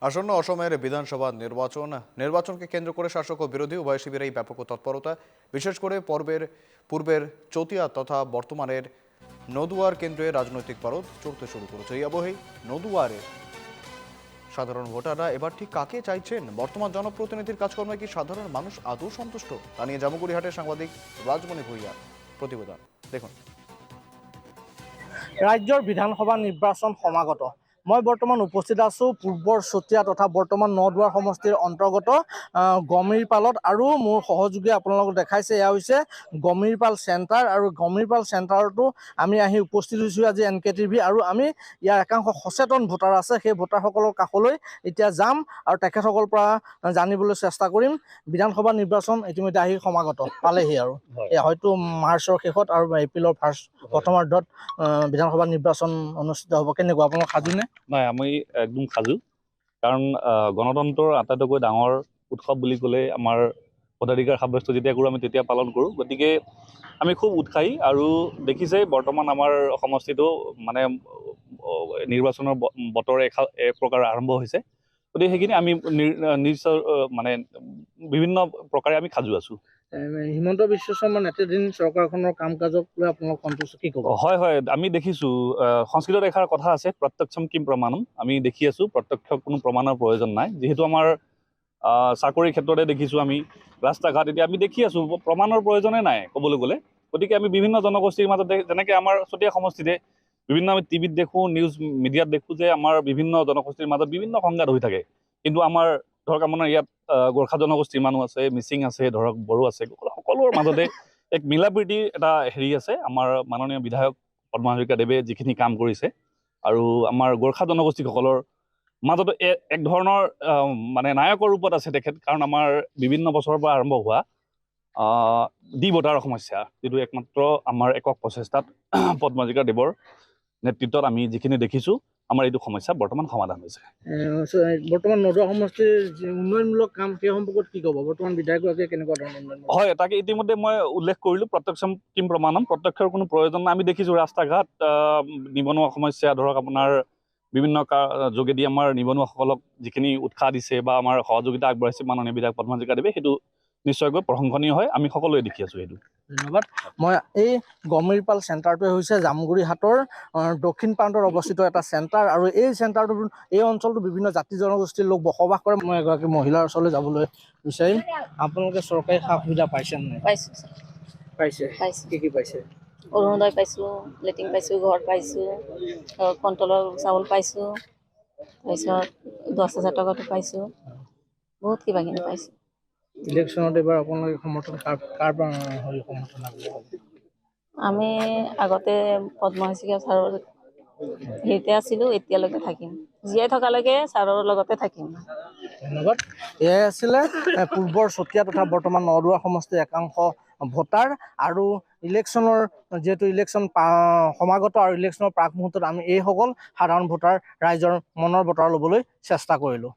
আসন্ন অসমের বিধানসভা নির্বাচনকে কেন্দ্র করে শাসক ও বিরোধী উভয় শিবিরেই ব্যাপক তৎপরতা, বিশেষ করে পূর্বের চতিয়া তথা বর্তমানের নদুয়ার কেন্দ্রে রাজনৈতিক পারদ চড়তে শুরু করেছে। এই আবহেই নদুয়ারে সাধারণ ভোটাররা এবার ঠিক কাকে চাইছেন, বর্তমান জনপ্রতিনিধির কাজকর্মে কি সাধারণ মানুষ আদৌ সন্তুষ্ট, তা নিয়ে জামুগুড়িহাটের সাংবাদিক রাজমণি ভূঁইয়া প্রতিবেদন দেখুন। ৰাজ্যৰ বিধানসভা নিৰ্বাচন সমাগত। মই বৰ্তমান উপস্থিত আছোঁ পূৰ্বৰ চতিয়া তথা বৰ্তমান নদুৱাৰ সমষ্টিৰ অন্তৰ্গত গমিৰপালত, আৰু মোৰ সহযোগী আপোনালোকক দেখাইছে এয়া হৈছে গমিৰপাল চেণ্টাৰ। আৰু গমিৰপাল চেণ্টাৰতো আমি আহি উপস্থিত হৈছোঁ আজি NKTV, আৰু আমি ইয়াৰ একাংশ সচেতন ভোটাৰ আছে, সেই ভোটাৰসকলৰ কাষলৈ এতিয়া যাম আৰু তেখেতসকলৰ পৰা জানিবলৈ চেষ্টা কৰিম। বিধানসভা নিৰ্বাচন ইতিমধ্যে আহি সমাগত পালেহি, আৰু হয়তো মাৰ্চৰ শেষত আৰু এপ্ৰিলৰ প্ৰথমাৰ্ধত বিধানসভা নিৰ্বাচন অনুষ্ঠিত হ'ব। কেনেকুৱা আপোনালোক সাজুনে? নাই, আমি একদম সাজু, কাৰণ গণতন্ত্ৰৰ আটাইতকৈ ডাঙৰ উৎসৱ বুলি ক'লে আমাৰ ভোটাধিকাৰ সাব্যস্ত যেতিয়া কৰোঁ আমি তেতিয়া পালন কৰোঁ। গতিকে আমি খুব উৎসাহী, আৰু দেখিছে বৰ্তমান আমাৰ সমষ্টিটো মানে নিৰ্বাচনৰ বতৰ এক প্ৰকাৰ আৰম্ভ হৈছে। গতিকে সেইখিনি আমি নিশ্চয় মানে বিভিন্ন প্ৰকাৰে আমি সাজু আছোঁ। হিমন্ত বিশ্ব শৰ্মা নেতৃত্বাধীন চৰকাৰখনৰ কাম কাজক লৈ আপোনালোক সন্তুষ্ট, কি ক'ব? হয় হয়, আমি দেখিছোঁ সংস্কৃতত এষাৰ কথা আছে, প্ৰত্যক্ষম কিম প্ৰমাণম। আমি দেখি আছোঁ প্ৰত্যক্ষ কোনো প্ৰমাণৰ প্ৰয়োজন নাই। যিহেতু আমাৰ চাকৰিৰ ক্ষেত্ৰতে দেখিছোঁ, আমি ৰাস্তা ঘাট এতিয়া আমি দেখি আছোঁ, প্ৰমাণৰ প্ৰয়োজনে নাই ক'বলৈ গ'লে। গতিকে আমি বিভিন্ন জনগোষ্ঠীৰ মাজতে, যেনেকৈ আমাৰ চতিয়া সমষ্টিতে বিভিন্ন আমি টিভিত দেখোঁ, নিউজ মিডিয়াত দেখোঁ যে আমাৰ বিভিন্ন জনগোষ্ঠীৰ মাজত বিভিন্ন সংঘাত হৈ থাকে। কিন্তু আমাৰ ধৰক আপোনাৰ ইয়াত গোৰ্খা জনগোষ্ঠীৰ মানুহ আছে, মিচিং আছে, ধৰক বড়ো আছে, সকলোৰে মাজতে এক মিলা প্ৰীতিৰ এটা হেৰি আছে। আমাৰ মাননীয় বিধায়ক পদ্মা হাজৰিকাদেৱে যিখিনি কাম কৰিছে, আৰু আমাৰ গোৰ্খা জনগোষ্ঠীসকলৰ মাজতো এক ধৰণৰ মানে নায়কৰ ৰূপত আছে তেখেত। কাৰণ আমাৰ বিভিন্ন বছৰৰ পৰা আৰম্ভ হোৱা ডি ভোটাৰৰ সমস্যা, যিটো একমাত্ৰ আমাৰ একক প্ৰচেষ্টাত পদ্মা হাজৰিকাদেৱৰ নেতৃত্বত আমি যিখিনি দেখিছোঁ, আমাৰ এইটো সমস্যা বৰ্তমান সমাধান হৈছে। বৰ্তমান নদুৱা সমষ্টিৰ উন্নয়নমূলক কাম সেই সম্পৰ্কত কি ক'ব? বৰ্তমান বিধায়কগৰাকীয়ে কেনেকুৱা ধৰণৰ উন্নয়ন? হয়, তাকে ইতিমধ্যে মই উল্লেখ কৰিলোঁ, প্ৰত্যক্ষম কিম প্ৰমাণম, প্ৰত্যক্ষৰ কোনো প্ৰয়োজন নাই। আমি দেখিছোঁ ৰাস্তা ঘাট, নিবনুৱা সমস্যা, ধৰক আপোনাৰ বিভিন্ন যোগেদি আমাৰ নিবনুৱাসকলক যিখিনি উৎসাহ দিছে বা আমাৰ সহযোগিতা আগবঢ়াইছে মাননীয় বিধায়ক পদ্মা হাজৰিকাদেৱে, সেইটো নিশ্চয়কৈ প্ৰশংসনীয় হয়। আমি সকলোৱে দেখি আছোঁ সেইটো। ধন্যবাদ। মই এই গমিৰপাল চেণ্টাৰটোৱে হৈছে জামুগুৰিহাটৰ দক্ষিণ প্ৰান্তত অৱস্থিত এটা চেণ্টাৰ, আৰু এই চেণ্টাৰটো, এই অঞ্চলটো বিভিন্ন জাতি জনগোষ্ঠীৰ লোক বসবাস কৰে। মই এগৰাকী মহিলাৰ ওচৰলৈ যাবলৈ বিচাৰিম। আপোনালোকে চৰকাৰী সা সুবিধা পাইছে নাই? পাইছোঁ ছাৰ। পাইছে। কি কি পাইছে? অৰুণোদয় পাইছোঁ, লেট্ৰিন পাইছোঁ, ঘৰ পাইছোঁ, কণ্ট্ৰলৰ চাউল পাইছোঁ, তাৰপিছত 10,000 টকাটো পাইছোঁ, বহুত কিবা কিবি পাইছোঁ। ইলেকশ্যনত এইবাৰ আপোনালোকে সমৰ্থন কাৰ পৰা সমৰ্থন আগবঢ়াব? আমি আগতে পদ্মা হাজৰিকা ছাৰৰ হেৰিতে আছিলোঁ, এতিয়ালৈকে থাকিম, জীয়াই থকালৈকে ছাৰৰ লগতে থাকিম। ধন্যবাদ। এয়াই আছিলে পূৰ্বৰ চতিয়া তথা বৰ্তমান নদুৱা সমষ্টিৰ একাংশ ভোটাৰ, আৰু ইলেকশ্যনৰ যিহেতু ইলেকশ্যন সমাগত, আৰু ইলেকশ্যনৰ প্ৰাক মুহূৰ্তত আমি এইসকল সাধাৰণ ভোটাৰ ৰাইজৰ মনৰ বতৰা ল'বলৈ চেষ্টা কৰিলোঁ।